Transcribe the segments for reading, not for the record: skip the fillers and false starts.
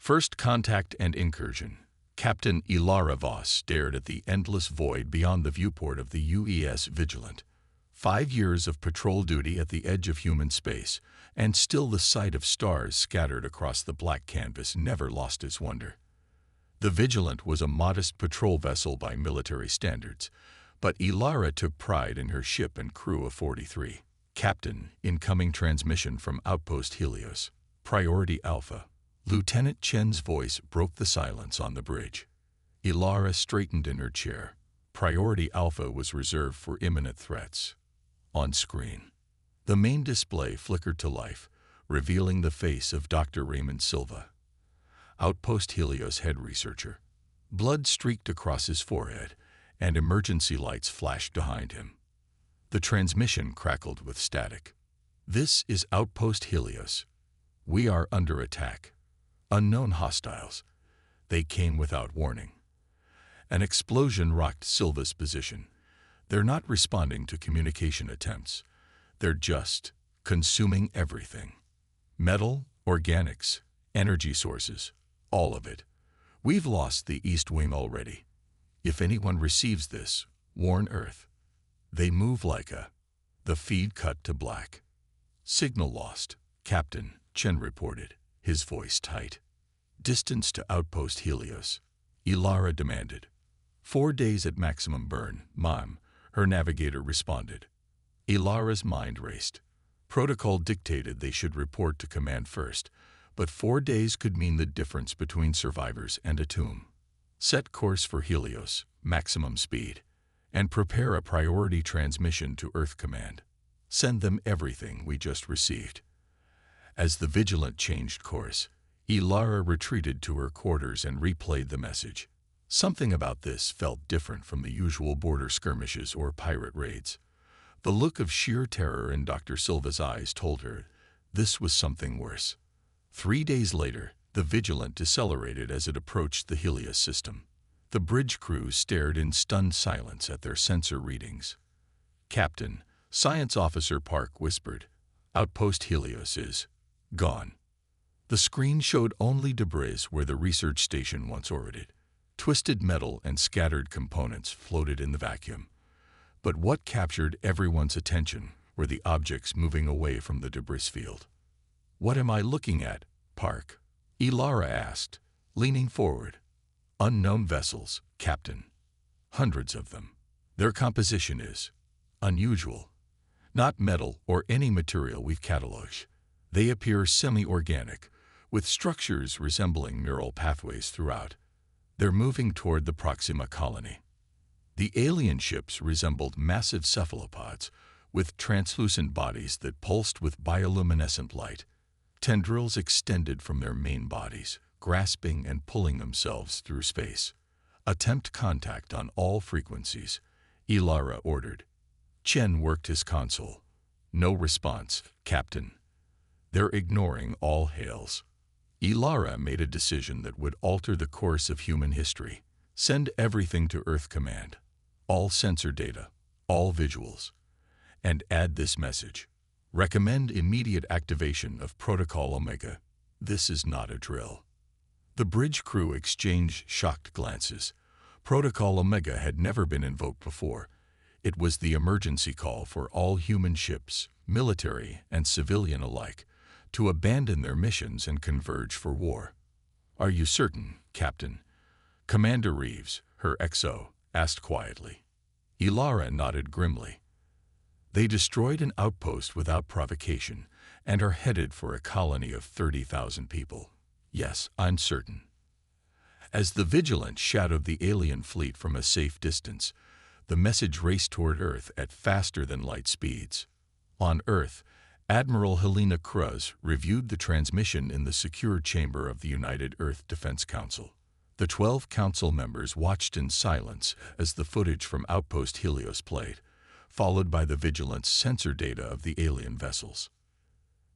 First contact and incursion. Captain Ilara Voss stared at the endless void beyond the viewport of the UES Vigilant. 5 years of patrol duty at the edge of human space, and still the sight of stars scattered across the black canvas never lost its wonder. The Vigilant was a modest patrol vessel by military standards, but Ilara took pride in her ship and crew of 43. Captain, incoming transmission from Outpost Helios. Priority Alpha. Lieutenant Chen's voice broke the silence on the bridge. Ilara straightened in her chair. Priority Alpha was reserved for imminent threats. On screen, the main display flickered to life, revealing the face of Dr. Raymond Silva, Outpost Helios head researcher. Blood streaked across his forehead, and emergency lights flashed behind him. The transmission crackled with static. "This is Outpost Helios. We are under attack. Unknown hostiles. They came without warning." An explosion rocked Silva's position. "They're not responding to communication attempts. They're just consuming everything. Metal, organics, energy sources, all of it. We've lost the East Wing already. If anyone receives this, warn Earth. They move like a..." The feed cut to black. "Signal lost," Captain Chen reported, his voice tight. "Distance to Outpost Helios," Ilara demanded. 4 days at maximum burn, Ma'am," her navigator responded. Ilara's mind raced. Protocol dictated they should report to command first, but 4 days could mean the difference between survivors and a tomb. "Set course for Helios, maximum speed, and prepare a priority transmission to Earth Command. Send them everything we just received." As the Vigilant changed course, Ilara retreated to her quarters and replayed the message. Something about this felt different from the usual border skirmishes or pirate raids. The look of sheer terror in Dr. Silva's eyes told her this was something worse. 3 days later, the Vigilant decelerated as it approached the Helios system. The bridge crew stared in stunned silence at their sensor readings. "Captain," Science Officer Park whispered, "Outpost Helios is gone." The screen showed only debris where the research station once orbited. Twisted metal and scattered components floated in the vacuum. But what captured everyone's attention were the objects moving away from the debris field. "What am I looking at, Park?" Ilara asked, leaning forward. "Unknown vessels, Captain. Hundreds of them. Their composition is unusual. Not metal or any material we've cataloged. They appear semi-organic, with structures resembling neural pathways throughout. They're moving toward the Proxima colony." The alien ships resembled massive cephalopods, with translucent bodies that pulsed with bioluminescent light. Tendrils extended from their main bodies, grasping and pulling themselves through space. "Attempt contact on all frequencies," Ilara ordered. Chen worked his console. "No response, Captain. They're ignoring all hails." Ilara made a decision that would alter the course of human history. "Send everything to Earth Command. All sensor data, all visuals. And add this message. Recommend immediate activation of Protocol Omega. This is not a drill." The bridge crew exchanged shocked glances. Protocol Omega had never been invoked before. It was the emergency call for all human ships, military and civilian alike, to abandon their missions and converge for war. "Are you certain, Captain?" Commander Reeves, her XO, asked quietly. Ilara nodded grimly. "They destroyed an outpost without provocation and are headed for a colony of 30,000 people. Yes, I'm certain." As the Vigilant shadowed the alien fleet from a safe distance, the message raced toward Earth at faster than light speeds. On Earth, Admiral Helena Cruz reviewed the transmission in the secure chamber of the United Earth Defense Council. The 12 council members watched in silence as the footage from Outpost Helios played, followed by the Vigilant's sensor data of the alien vessels.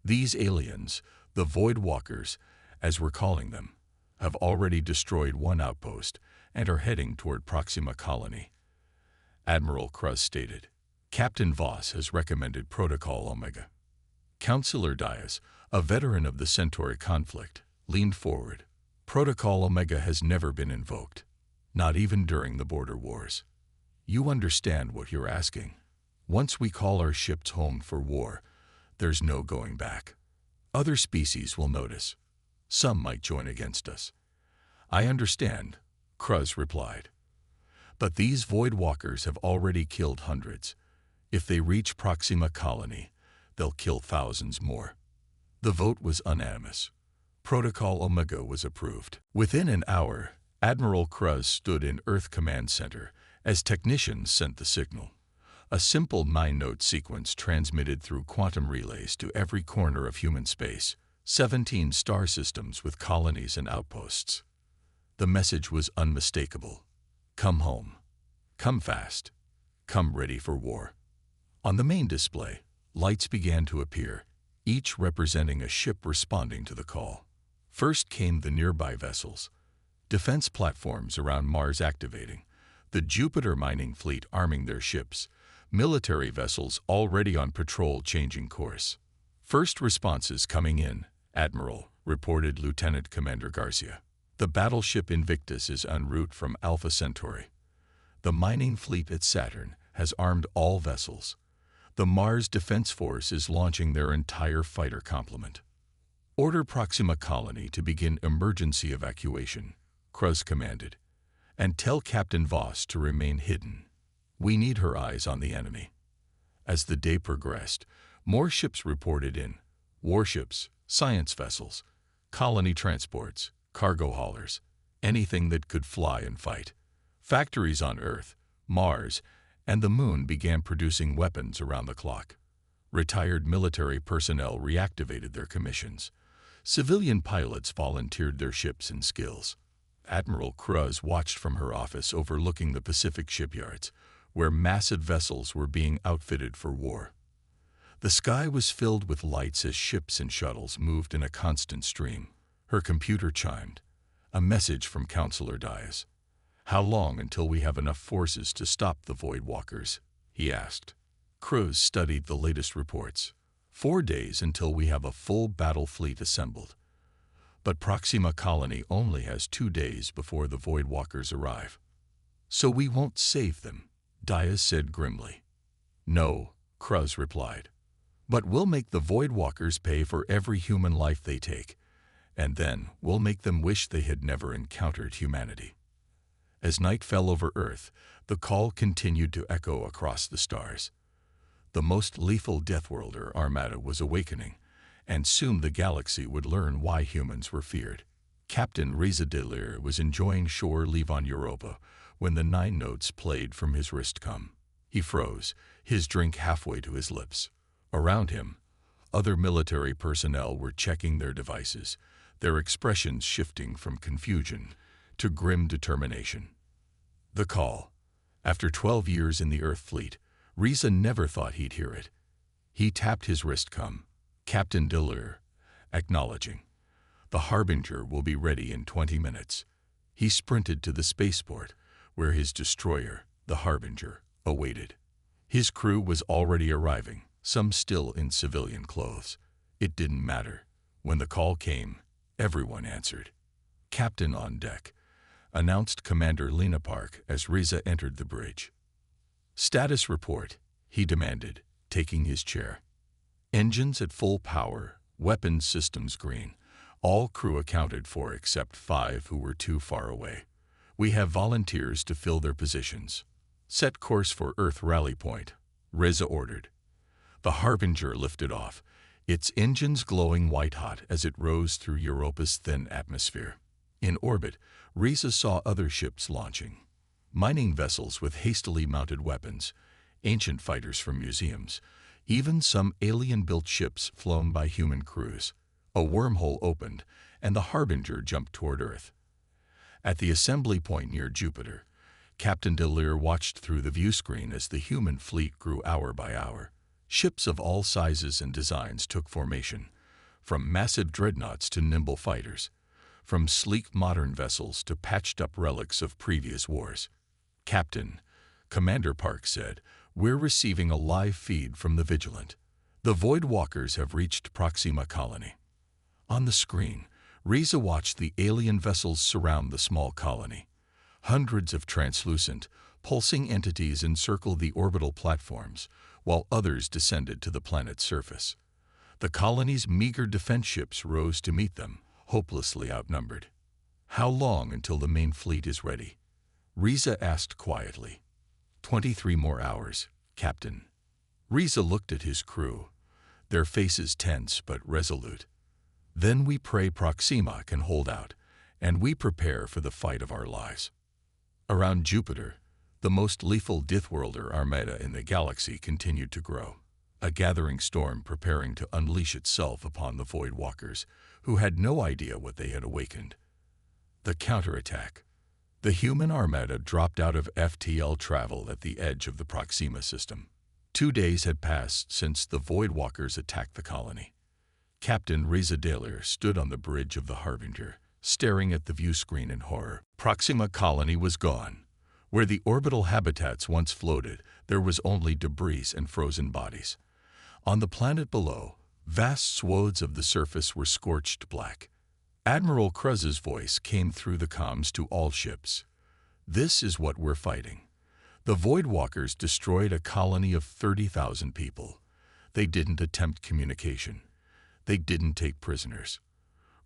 "These aliens, the Void Walkers, as we're calling them, have already destroyed one outpost and are heading toward Proxima Colony," Admiral Cruz stated. "Captain Voss has recommended Protocol Omega." Councillor Dias, a veteran of the Centauri conflict, leaned forward. Protocol Omega has never been invoked, not even during the border wars. You understand what you're asking. Once we call our ships home for war, there's no going back. Other species will notice. Some might join against us. I understand, Cruz replied. But these Void Walkers have already killed hundreds. If they reach Proxima Colony, they'll kill thousands more. The vote was unanimous. Protocol Omega was approved. Within an hour, Admiral Cruz stood in Earth Command Center as technicians sent the signal. A simple 9-note sequence transmitted through quantum relays to every corner of human space, 17 star systems with colonies and outposts. The message was unmistakable. Come home. Come fast. Come ready for war. On the main display, lights began to appear, each representing a ship responding to the call. First came the nearby vessels, defense platforms around Mars activating, the Jupiter mining fleet arming their ships, military vessels already on patrol changing course. First responses coming in, Admiral, reported Lieutenant Commander Garcia. The battleship Invictus is en route from Alpha Centauri. The mining fleet at Saturn has armed all vessels. The Mars Defense Force is launching their entire fighter complement. Order Proxima Colony to begin emergency evacuation, Cruz commanded, and tell Captain Voss to remain hidden. We need her eyes on the enemy. As the day progressed, more ships reported in: warships, science vessels, colony transports, cargo haulers, anything that could fly and fight. Factories on Earth, Mars, and the Moon began producing weapons around the clock. Retired military personnel reactivated their commissions. Civilian pilots volunteered their ships and skills. Admiral Cruz watched from her office overlooking the Pacific shipyards, where massive vessels were being outfitted for war. The sky was filled with lights as ships and shuttles moved in a constant stream. Her computer chimed. A message from Counselor Dias. How long until we have enough forces to stop the Void Walkers? He asked. Cruz studied the latest reports. 4 days until we have a full battle fleet assembled. But Proxima Colony only has 2 days before the Void Walkers arrive. So we won't save them, Dias said grimly. No, Cruz replied. But we'll make the Void Walkers pay for every human life they take, and then we'll make them wish they had never encountered humanity. As night fell over Earth, the call continued to echo across the stars. The most lethal Deathworlder, Armada, was awakening, and soon the galaxy would learn why humans were feared. Captain Reza Delir was enjoying shore leave on Europa when the 9 notes played from his wristcom. He froze, his drink halfway to his lips. Around him, other military personnel were checking their devices, their expressions shifting from confusion to grim determination. The call. After 12 years in the Earth Fleet, Reza never thought he'd hear it. He tapped his wristcom. Captain Delir, acknowledging. The Harbinger will be ready in 20 minutes. He sprinted to the spaceport, where his destroyer, the Harbinger, awaited. His crew was already arriving, some still in civilian clothes. It didn't matter. When the call came, everyone answered. Captain on deck, announced Commander Lena Park as Reza entered the bridge. Status report, he demanded, taking his chair. Engines at full power, weapons systems green, all crew accounted for except 5 who were too far away. We have volunteers to fill their positions. Set course for Earth Rally Point, Reza ordered. The Harbinger lifted off, its engines glowing white-hot as it rose through Europa's thin atmosphere. In orbit, Reza saw other ships launching. Mining vessels with hastily mounted weapons, ancient fighters from museums, even some alien-built ships flown by human crews. A wormhole opened, and the Harbinger jumped toward Earth. At the assembly point near Jupiter, Captain Delir watched through the viewscreen as the human fleet grew hour by hour. Ships of all sizes and designs took formation, from massive dreadnoughts to nimble fighters, from sleek modern vessels to patched-up relics of previous wars. Captain, Commander Park said, we're receiving a live feed from the Vigilant. The Void Walkers have reached Proxima Colony. On the screen, Riza watched the alien vessels surround the small colony. Hundreds of translucent, pulsing entities encircled the orbital platforms, while others descended to the planet's surface. The colony's meager defense ships rose to meet them, hopelessly outnumbered. "How long until the main fleet is ready?" Riza asked quietly. 23 more hours, Captain." Riza looked at his crew, their faces tense but resolute. "Then we pray Proxima can hold out, and we prepare for the fight of our lives." Around Jupiter, the most lethal Deathworlder Armada in the galaxy continued to grow, a gathering storm preparing to unleash itself upon the Void Walkers, who had no idea what they had awakened. The counterattack. The human Armada dropped out of FTL travel at the edge of the Proxima system. 2 days had passed since the Void Walkers attacked the colony. Captain Reza Dalir stood on the bridge of the Harbinger, staring at the view screen in horror. Proxima colony was gone. Where the orbital habitats once floated, there was only debris and frozen bodies. On the planet below, vast swathes of the surface were scorched black. Admiral Kruz's voice came through the comms to all ships. "This is what we're fighting. The Void Walkers destroyed a colony of 30,000 people. They didn't attempt communication. They didn't take prisoners.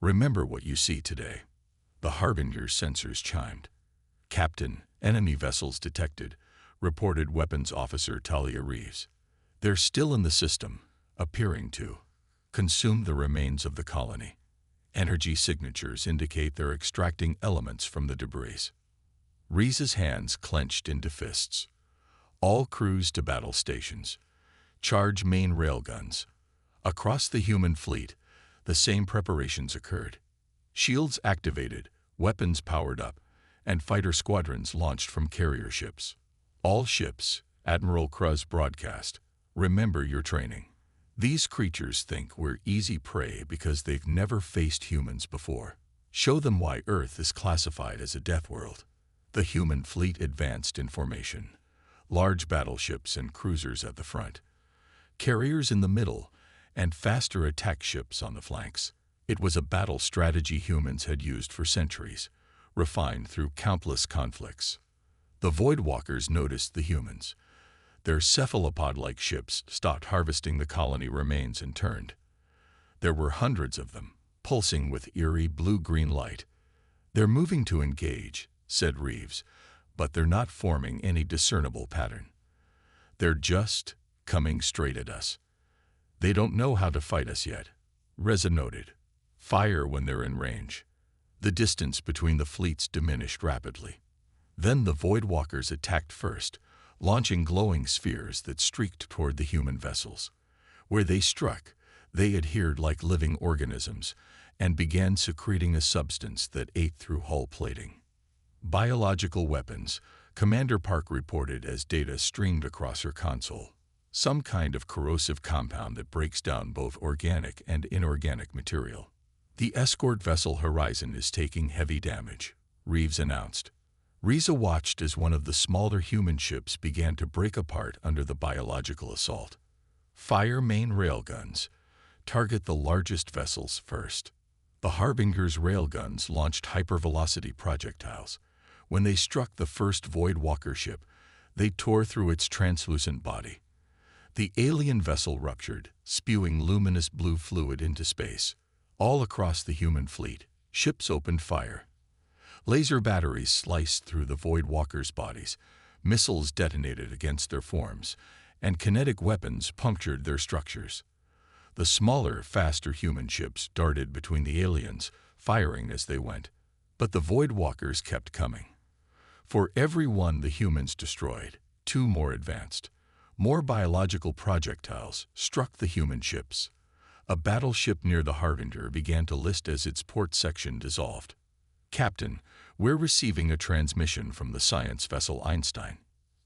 Remember what you see today." The Harbinger's sensors chimed. "Captain, enemy vessels detected," reported Weapons Officer Talia Reeves. "They're still in the system, appearing to consume the remains of the colony. Energy signatures indicate they're extracting elements from the debris." Reeves' hands clenched into fists. "All crews to battle stations. Charge main railguns." Across the human fleet, the same preparations occurred. Shields activated, weapons powered up, and fighter squadrons launched from carrier ships. "All ships," Admiral Kruz broadcast, "remember your training. These creatures think we're easy prey because they've never faced humans before. Show them why Earth is classified as a death world." The human fleet advanced in formation, large battleships and cruisers at the front, carriers in the middle, and faster attack ships on the flanks. It was a battle strategy humans had used for centuries, refined through countless conflicts. The Void Walkers noticed the humans. Their cephalopod-like ships stopped harvesting the colony remains and turned. There were hundreds of them, pulsing with eerie blue-green light. "They're moving to engage," said Reeves, "but they're not forming any discernible pattern. They're just coming straight at us. They don't know how to fight us yet." Reza noted. "Fire when they're in range." The distance between the fleets diminished rapidly. Then the Void Walkers attacked first, launching glowing spheres that streaked toward the human vessels. Where they struck, they adhered like living organisms and began secreting a substance that ate through hull plating. "Biological weapons," Commander Park reported as data streamed across her console. "Some kind of corrosive compound that breaks down both organic and inorganic material." "The escort vessel Horizon is taking heavy damage," Reeves announced. Riza watched as one of the smaller human ships began to break apart under the biological assault. "Fire main railguns. Target the largest vessels first." The Harbinger's railguns launched hypervelocity projectiles. When they struck the first Void Walker ship, they tore through its translucent body. The alien vessel ruptured, spewing luminous blue fluid into space. All across the human fleet, ships opened fire. Laser batteries sliced through the Void Walkers' bodies, missiles detonated against their forms, and kinetic weapons punctured their structures. The smaller, faster human ships darted between the aliens, firing as they went. But the Void Walkers kept coming. For every one the humans destroyed, 2 more advanced. More biological projectiles struck the human ships. A battleship near the Harbinger began to list as its port section dissolved. "Captain, we're receiving a transmission from the science vessel Einstein,"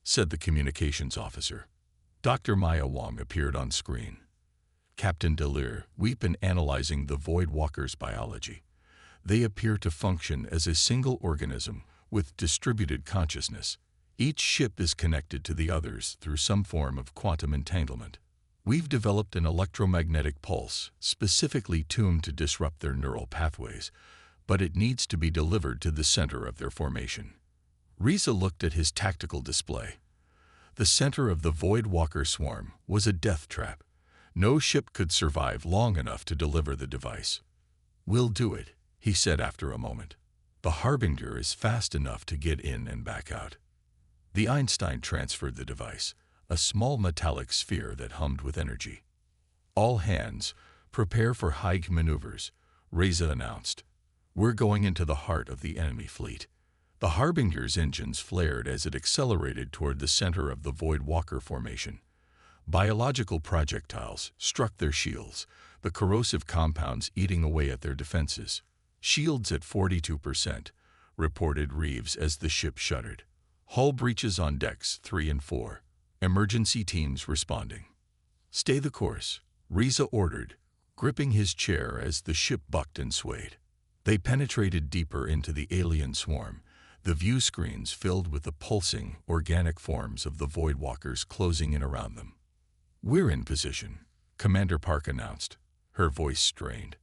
said the communications officer. Dr. Maya Wong appeared on screen. "Captain Dalir, we've been analyzing the Void Walkers' biology. They appear to function as a single organism with distributed consciousness. Each ship is connected to the others through some form of quantum entanglement." We've developed an electromagnetic pulse specifically tuned to disrupt their neural pathways, but it needs to be delivered to the center of their formation. Riza looked at his tactical display. The center of the Void Walker swarm was a death trap. No ship could survive long enough to deliver the device. "We'll do it," he said after a moment. "The Harbinger is fast enough to get in and back out." The Einstein transferred the device, a small metallic sphere that hummed with energy. "All hands, prepare for high maneuvers," Riza announced. "We're going into the heart of the enemy fleet." The Harbinger's engines flared as it accelerated toward the center of the Void Walker formation. Biological projectiles struck their shields, the corrosive compounds eating away at their defenses. "Shields at 42%, reported Reeves as the ship shuddered. "Hull breaches on decks 3 and 4. Emergency teams responding." "Stay the course," Riza ordered, gripping his chair as the ship bucked and swayed. They penetrated deeper into the alien swarm, the view screens filled with the pulsing, organic forms of the Void Walkers closing in around them. "We're in position," Commander Park announced, her voice strained.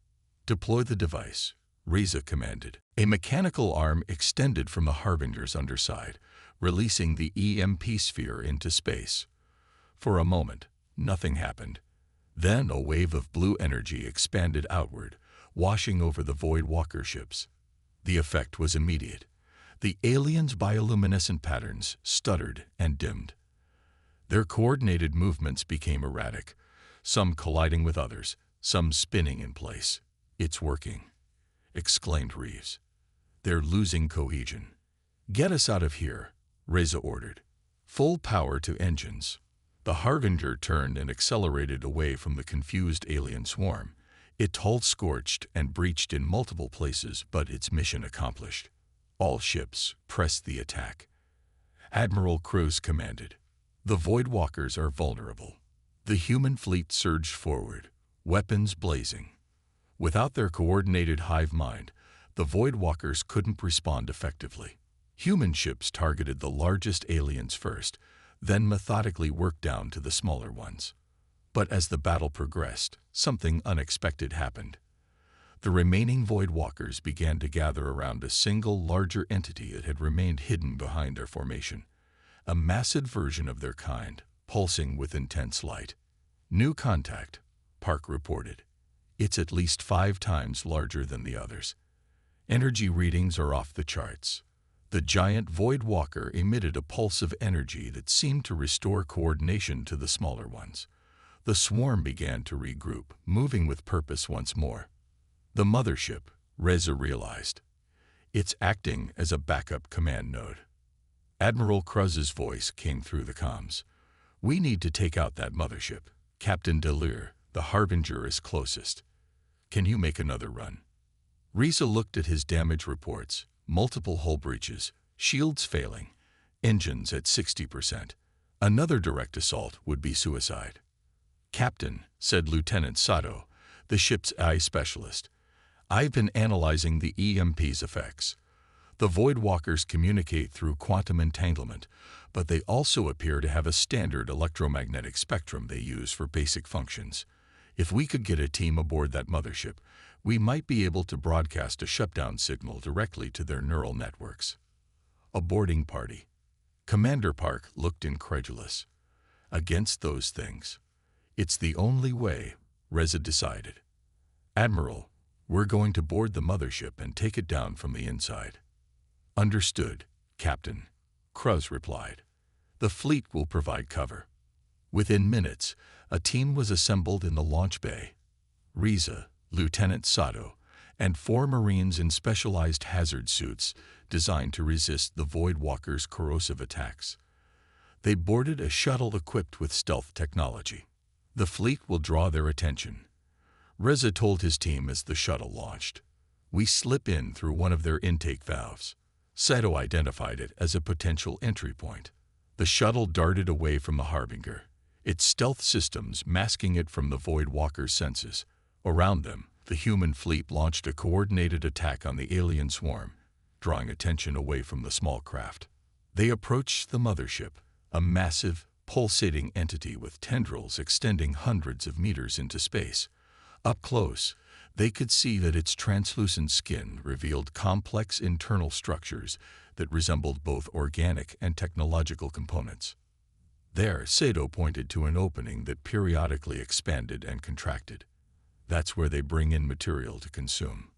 "Deploy the device," Riza commanded. A mechanical arm extended from the Harbinger's underside, releasing the EMP sphere into space. For a moment, nothing happened. Then a wave of blue energy expanded outward, washing over the Void Walker ships. The effect was immediate. The aliens' bioluminescent patterns stuttered and dimmed. Their coordinated movements became erratic, some colliding with others, some spinning in place. "It's working," exclaimed Reeves. "They're losing cohesion." "Get us out of here," Riza ordered. "Full power to engines." The Harbinger turned and accelerated away from the confused alien swarm. It hull scorched and breached in multiple places, but its mission accomplished. All ships pressed the attack. Admiral Cruz commanded. "The Void Walkers are vulnerable." The human fleet surged forward, weapons blazing. Without their coordinated hive mind, the Void Walkers couldn't respond effectively. Human ships targeted the largest aliens first, then methodically worked down to the smaller ones. But as the battle progressed, something unexpected happened. The remaining Void Walkers began to gather around a single larger entity that had remained hidden behind their formation. A massive version of their kind, pulsing with intense light. "New contact," Park reported. "It's at least 5 times larger than the others. Energy readings are off the charts." The giant Void Walker emitted a pulse of energy that seemed to restore coordination to the smaller ones. The swarm began to regroup, moving with purpose once more. The mothership, Riza realized. It's acting as a backup command node. Admiral Cruz's voice came through the comms. "We need to take out that mothership. Captain Delire, the Harbinger is closest. Can you make another run?" Riza looked at his damage reports, multiple hull breaches, shields failing, engines at 60%. Another direct assault would be suicide. "Captain," said Lieutenant Sato, the ship's AI specialist, "I've been analyzing the EMP's effects. The Void Walkers communicate through quantum entanglement, but they also appear to have a standard electromagnetic spectrum they use for basic functions. If we could get a team aboard that mothership, we might be able to broadcast a shutdown signal directly to their neural networks." A boarding party. Commander Park looked incredulous. "Against those things. It's the only way," Riza decided. "Admiral, we're going to board the mothership and take it down from the inside." "Understood, Captain," Cruz replied. "The fleet will provide cover." Within minutes, a team was assembled in the launch bay. Riza, Lieutenant Sato, and 4 Marines in specialized hazard suits designed to resist the Void Walkers' corrosive attacks. They boarded a shuttle equipped with stealth technology. "The fleet will draw their attention," Riza told his team as the shuttle launched. "We slip in through one of their intake valves." Sato identified it as a potential entry point. The shuttle darted away from the Harbinger, its stealth systems masking it from the Void Walker's senses. Around them, the human fleet launched a coordinated attack on the alien swarm, drawing attention away from the small craft. They approached the mothership, a massive, pulsating entity with tendrils extending hundreds of meters into space. Up close, they could see that its translucent skin revealed complex internal structures that resembled both organic and technological components. There, Sato pointed to an opening that periodically expanded and contracted. That's where they bring in material to consume.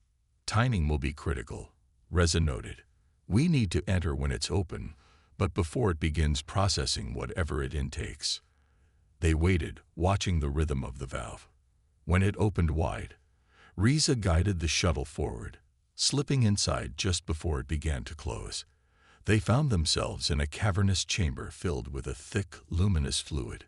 Timing will be critical, Reza noted. We need to enter when it's open, but before it begins processing whatever it intakes. They waited, watching the rhythm of the valve. When it opened wide, Reza guided the shuttle forward, slipping inside just before it began to close. They found themselves in a cavernous chamber filled with a thick, luminous fluid.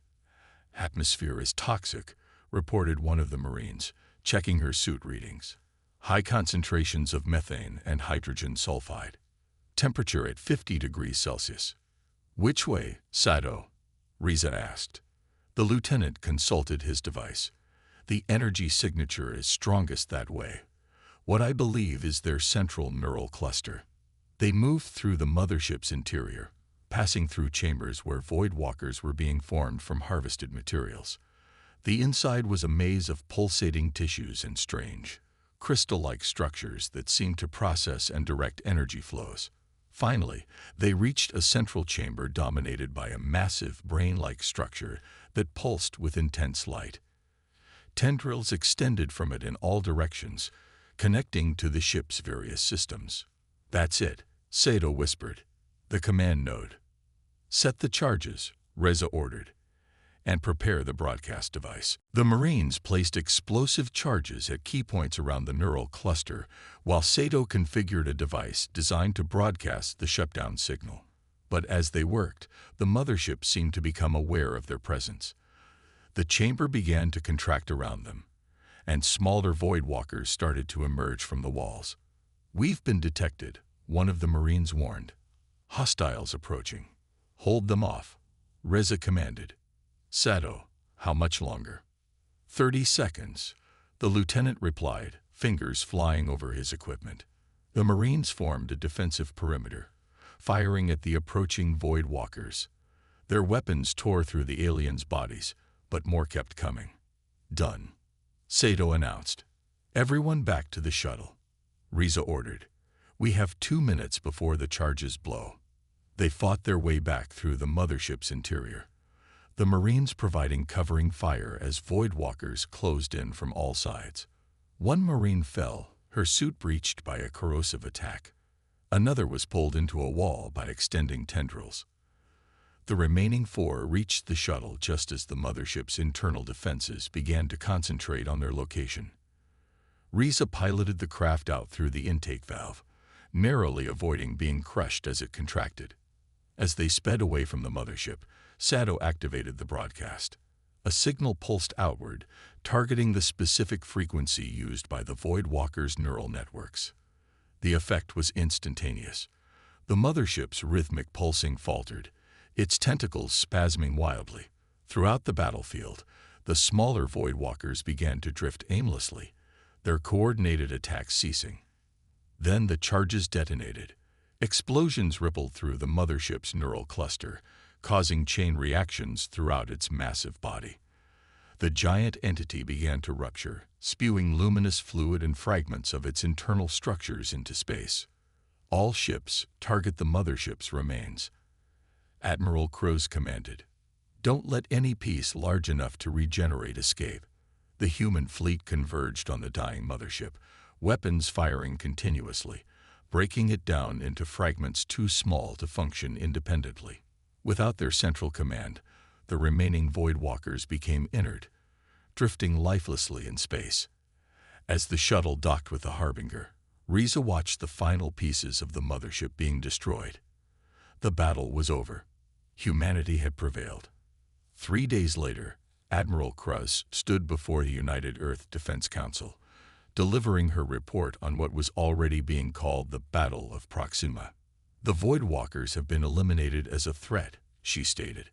"Atmosphere is toxic," reported one of the Marines, checking her suit readings. "High concentrations of methane and hydrogen sulfide. Temperature at 50 degrees Celsius." "Which way, Sato?" Reza asked. The lieutenant consulted his device. "The energy signature is strongest that way. What I believe is their central neural cluster." They moved through the mothership's interior, passing through chambers where void walkers were being formed from harvested materials. The inside was a maze of pulsating tissues and strange, crystal-like structures that seemed to process and direct energy flows. Finally, they reached a central chamber dominated by a massive brain-like structure that pulsed with intense light. Tendrils extended from it in all directions, connecting to the ship's various systems. "That's it," Sato whispered. "The command node." "Set the charges," Reza ordered, "and prepare the broadcast device." The Marines placed explosive charges at key points around the neural cluster, while Sato configured a device designed to broadcast the shutdown signal. But as they worked, the mothership seemed to become aware of their presence. The chamber began to contract around them, and smaller void walkers started to emerge from the walls. "We've been detected," one of the Marines warned. "Hostiles approaching." "Hold them off," Reza commanded. "Sato, how much longer?" 30 seconds, the lieutenant replied, fingers flying over his equipment. The Marines formed a defensive perimeter, firing at the approaching void walkers. Their weapons tore through the aliens' bodies, but more kept coming. "Done," Sato announced. "Everyone back to the shuttle," Reza ordered. "We have 2 minutes before the charges blow." They fought their way back through the mothership's interior, the Marines providing covering fire as void walkers closed in from all sides. One Marine fell, her suit breached by a corrosive attack. Another was pulled into a wall by extending tendrils. The remaining 4 reached the shuttle just as the mothership's internal defenses began to concentrate on their location. Reza piloted the craft out through the intake valve, narrowly avoiding being crushed as it contracted. As they sped away from the mothership, Sato activated the broadcast. A signal pulsed outward, targeting the specific frequency used by the Void Walker's neural networks. The effect was instantaneous. The mothership's rhythmic pulsing faltered, its tentacles spasming wildly. Throughout the battlefield, the smaller Void Walkers began to drift aimlessly, their coordinated attacks ceasing. Then the charges detonated. Explosions rippled through the mothership's neural cluster, causing chain reactions throughout its massive body. The giant entity began to rupture, spewing luminous fluid and fragments of its internal structures into space. "All ships, target the mothership's remains," Admiral Crows commanded. "Don't let any piece large enough to regenerate escape." The human fleet converged on the dying mothership, weapons firing continuously, breaking it down into fragments too small to function independently. Without their central command, the remaining Void Walkers became inert, drifting lifelessly in space. As the shuttle docked with the Harbinger, Reza watched the final pieces of the mothership being destroyed. The battle was over. Humanity had prevailed. 3 days later, Admiral Cruz stood before the United Earth Defense Council, delivering her report on what was already being called the Battle of Proxima. "The Void Walkers have been eliminated as a threat," she stated.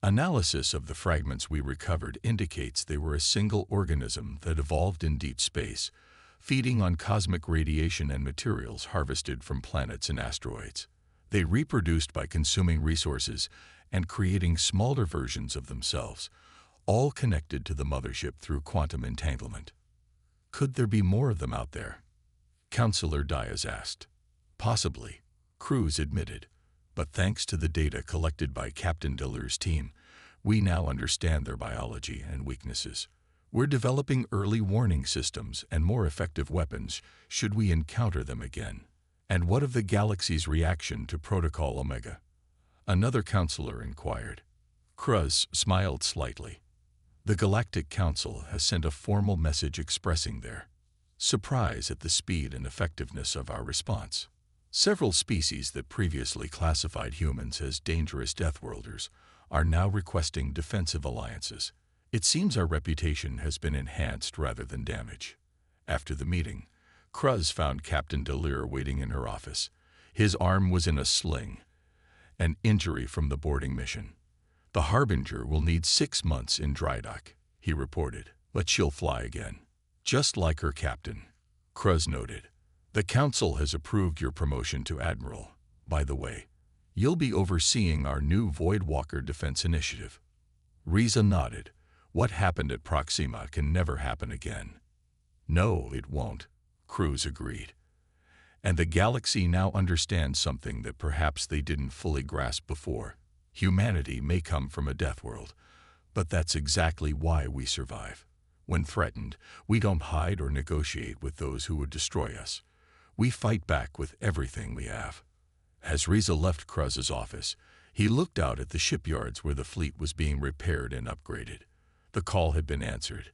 "Analysis of the fragments we recovered indicates they were a single organism that evolved in deep space, feeding on cosmic radiation and materials harvested from planets and asteroids. They reproduced by consuming resources and creating smaller versions of themselves, all connected to the mothership through quantum entanglement. Could there be more of them out there? Counselor Diaz asked. Possibly, Cruz admitted, but thanks to the data collected by Captain Deleure's team, we now understand their biology and weaknesses. We're developing early warning systems and more effective weapons should we encounter them again. And what of the galaxy's reaction to Protocol Omega? Another counselor inquired. Cruz smiled slightly. The Galactic Council has sent a formal message expressing their surprise at the speed and effectiveness of our response. Several species that previously classified humans as dangerous Deathworlders are now requesting defensive alliances. It seems our reputation has been enhanced rather than damaged. After the meeting, Cruz found Captain Delure waiting in her office. His arm was in a sling, an injury from the boarding mission. The Harbinger will need 6 months in dry dock, he reported, but she'll fly again. Just like her captain, Cruz noted. The Council has approved your promotion to Admiral. By the way, you'll be overseeing our new Voidwalker Defense Initiative. Riza nodded. What happened at Proxima can never happen again. No, it won't, Cruz agreed. And the galaxy now understands something that perhaps they didn't fully grasp before. Humanity may come from a Deathworld, but that's exactly why we survive. When threatened, we don't hide or negotiate with those who would destroy us. We fight back with everything we have. As Riza left Cruz's office, he looked out at the shipyards where the fleet was being repaired and upgraded. The call had been answered,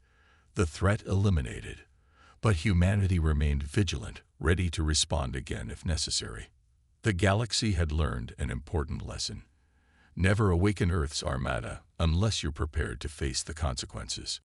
the threat eliminated, but humanity remained vigilant, ready to respond again if necessary. The galaxy had learned an important lesson. Never awaken Earth's Armada unless you're prepared to face the consequences.